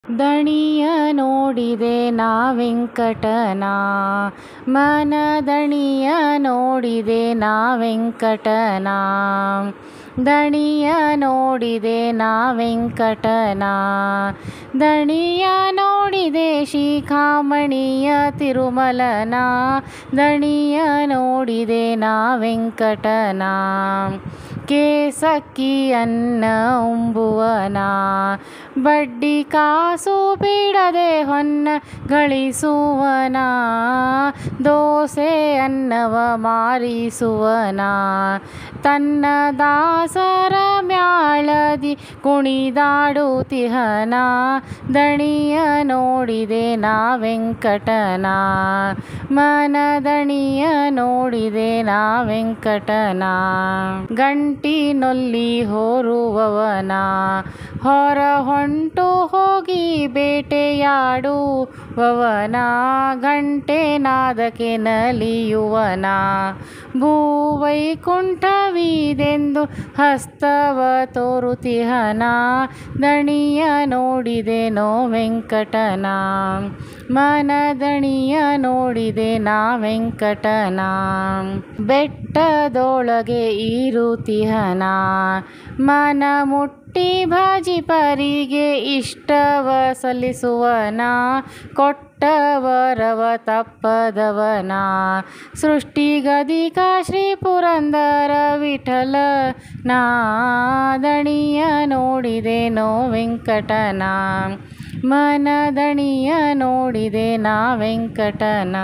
ದಣಿಯ ನೋಡಿದೆ ನಾ ವೆಂಕಟನ, ಮನದಣಿಯ ನೋಡಿದೆ ನಾ ವೆಂಕಟನ. ದಣಿಯ ನೋಡಿದೆ ನಾ ವೆಂಕಟನ, ದಣಿಯ ನೋಡಿದೆ ಶಿಖಾಮಣಿಯ ತಿರುಮಲನ. ದಣಿಯ ನೋಡಿದೆ ನಾ ವೆಂಕಟನ, ಕೇಸಕ್ಕಿ ಅನ್ನ ಉಂಬುವನ. ಬಡ್ಡಿ ಕಾಸು ಬಿಡದೆ ಹೊನ್ನ ಗಳಿಸುವನ, ದೋಸೆ ಅನ್ನವ ಮಾರಿಸುವನ. ತನ್ನ ದಾಸರ ಮ್ಯಾಳದಿ ಕುಣಿದಾಡುತಿಹನ, ದಣಿಯ ನೋಡಿದೆ ನಾ ವೆಂಕಟನ, ಮನದಣಿಯ ನೋಡಿದೆ ನಾ ವೆಂಕಟನ. ಗಂಟಿನೊಲ್ಲಿ ಹೊರುವವನ, ಹೊರ ಹೊಂಟು ಹೋಗಿ ಬೇಟೆಯಾಡುವವನ. ಗಂಟೆ ನಾದಕ್ಕೆ ನಲಿಯುವನ, ಭೂವೈಕುಂಠವಿದೆಂದು ಹಸ್ತವ ತೋರುತಿಹನ. ದಣಿಯ ನೋಡಿದೆನೋ ವೆಂಕಟನ, ಮನದಣಿಯ ನೋಡಿದೆ ನಾ ವೆಂಕಟನ. ಬೆಟ್ಟದೊಳಗೆ ಇರುತಿಹನ, ಮನ ಮುಟ್ಟಿ ಭಜಿಪರಿಗೆ ಇಷ್ಟವ ಸಲ್ಲಿಸುವನ. ಕೊಟ್ಟ ವರವ ತಪ್ಪದವನ, ಸೃಷ್ಟಿಗದಿಕ ಶ್ರೀ ಪುರಂದರ ವಿಠಲನ. ದಣಿಯ ನೋಡಿದೆನೋ ವೆಂಕಟನ, ಮನದಣಿಯ ನೋಡಿದೆ ನಾ ವೆಂಕಟನ.